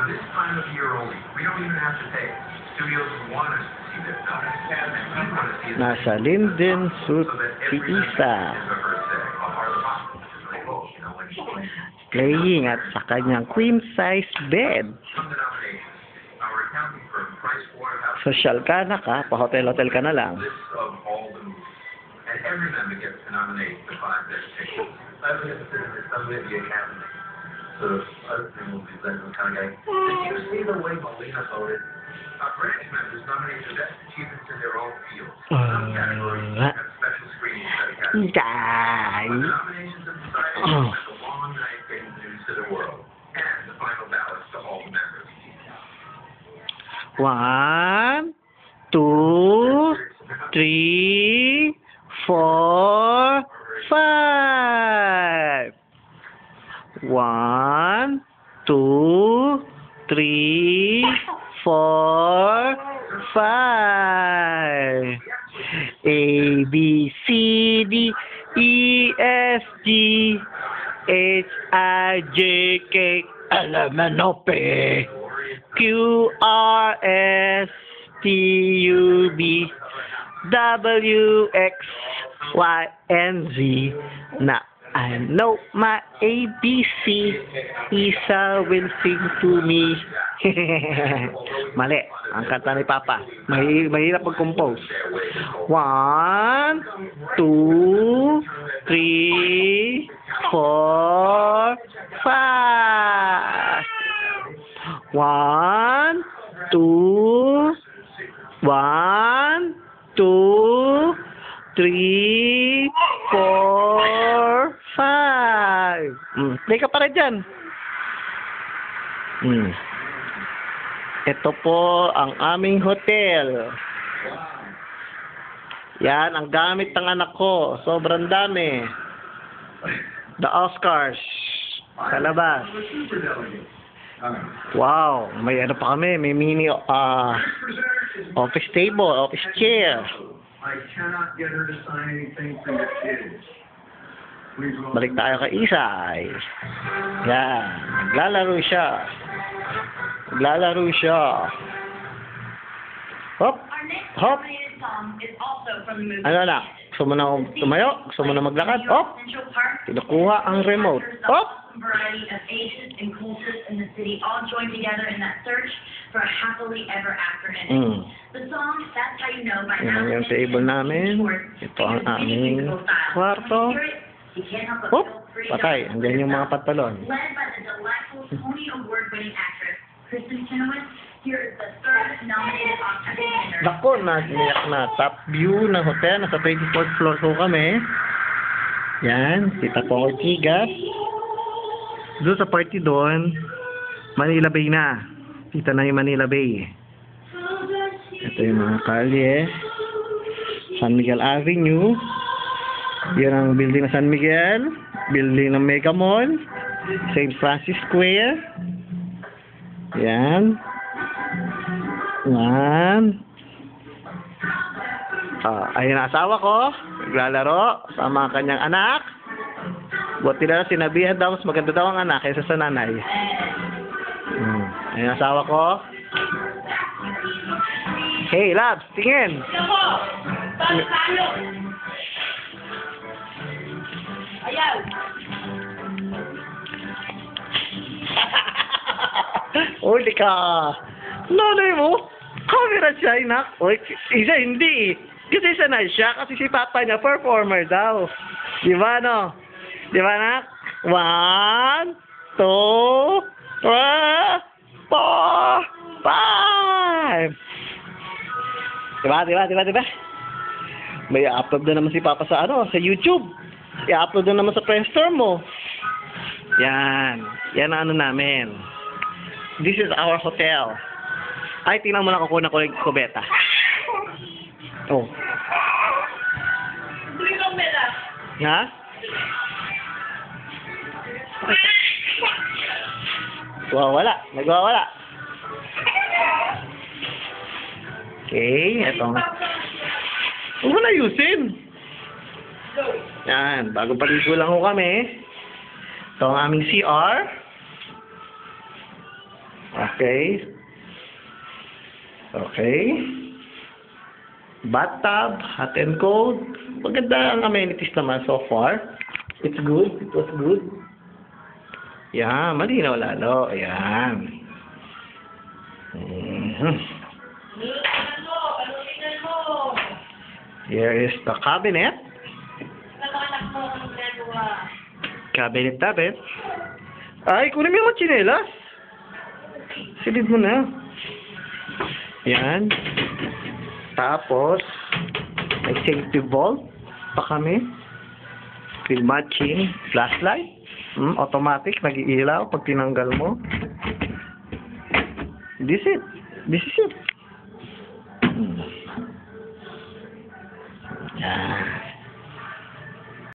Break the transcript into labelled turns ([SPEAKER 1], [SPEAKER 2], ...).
[SPEAKER 1] this time of year only. We don't even have to pay. Studios want us to see this film. And we want to see it.
[SPEAKER 2] Nasa Linden Suit si Isa. Playing at sa kanyang queen size bed. Social ka na ka, pa-hotel-hotel ka na lang.
[SPEAKER 1] And every member gets to nominate the 5 best pictures. I look at the Academy. So, other thing will be led to the kind of guy. Did you see the way Molina voted? Our branch members nominate the best achievements in their own fields. Some categories have special screenings at Academy.
[SPEAKER 2] Guys.
[SPEAKER 1] The nominations are decided at the long night getting news to the world. And the final ballots to all the members.
[SPEAKER 2] 1, 2, 3, 4, 5. 1, 2, 3, 4, 5. A, B, C, D, E, F, G, H, I, J, K, L, M, N, O, P, Q, R, S, T, U, V, W, X, Y, and Z. Now, I know my ABC. Isa will sing to me. Mali. Ang kanta ni Papa. Mahirap mag-compose. 1, 2, 3, 4, 5. 1, 2, 1, 2, 3, 4, 5. Play ka pa rin dyan. Ito po ang aming hotel. Yan, ang gamit ng anak ko. Sobrang dami. The Oscars. Sa labas. Wow, may ano pa kami. May mini office table, office chair.
[SPEAKER 1] I cannot get her to sign anything for your kids.
[SPEAKER 2] Balik tayo kay Isay. Yan. Naglalaro siya. Naglalaro siya. Hop. Hop. Ano na? Gusto mo na tumayo? Gusto mo na maglakad? Hop. Kinukuha ang remote. Hop.
[SPEAKER 3] Variety of ages and cultures in the city all joined together in that search for a happily ever after ending. The song, That's How You Know by
[SPEAKER 2] Yan yung table namin. Ito ang aming kwarto. Hop! Patay. Andiyan yung mga pantalon.
[SPEAKER 3] Led by the delightful Tony Award-winning actress, Kristen Chenoweth, here is the third nominated Oscar winner.
[SPEAKER 2] Dako, nasiyak na. Top view ng hotel. Nasa 24th floor ko kami. Yan. Kita po ako Chigat. Doon sa party doon, Manila Bay na. Kita na yung Manila Bay. Ito yung mga kalye. San Miguel Avenue. Yan ang building ng San Miguel. Building ng Mega Mall. St. Francis Square. Yan. Yan. Ayun ang asawa ko. Naglalaro sa mga kanyang anak. Buti na sinabihan daw, mas maganda daw ang anak kaysa sa nanay. Ayun ang asawa ko. Hey, Labs, tingin.
[SPEAKER 3] Ayaw.
[SPEAKER 2] Uli ka. Nanay mo, camera siya, inak. Oy, isa hindi. Kasi sanay siya, kasi si papa niya, performer daw. Di ba, no? Di ba, nak? 1, 2, 3, 4, 5. Diba? May upload na naman si Papa sa sa YouTube. I-upload na naman sa Play Store mo. Yan. Yan ang ano namin. This is our hotel. Ay, tingnan mo na kukuha ko ng kubeta. Oh. Ha? Nagwawala. Okay, eto. Huwag mo na ayusin. Yan, bago paligo lang ho kami. Ito ang aming CR. Okay. Okay. Bathtub, hot and cold. Maganda ang amenities naman so far. It's good. It was good. Yan, malinaw lalo. Yan. Here is the cabinet. Cabinet. Ay, kunin mo yung mga tsinelas. Silid mo na. Yan. Tapos, may safety vault pa kami. With matching flashlight. Automatic, nag-iilaw pag tinanggal mo. This is it. Yan.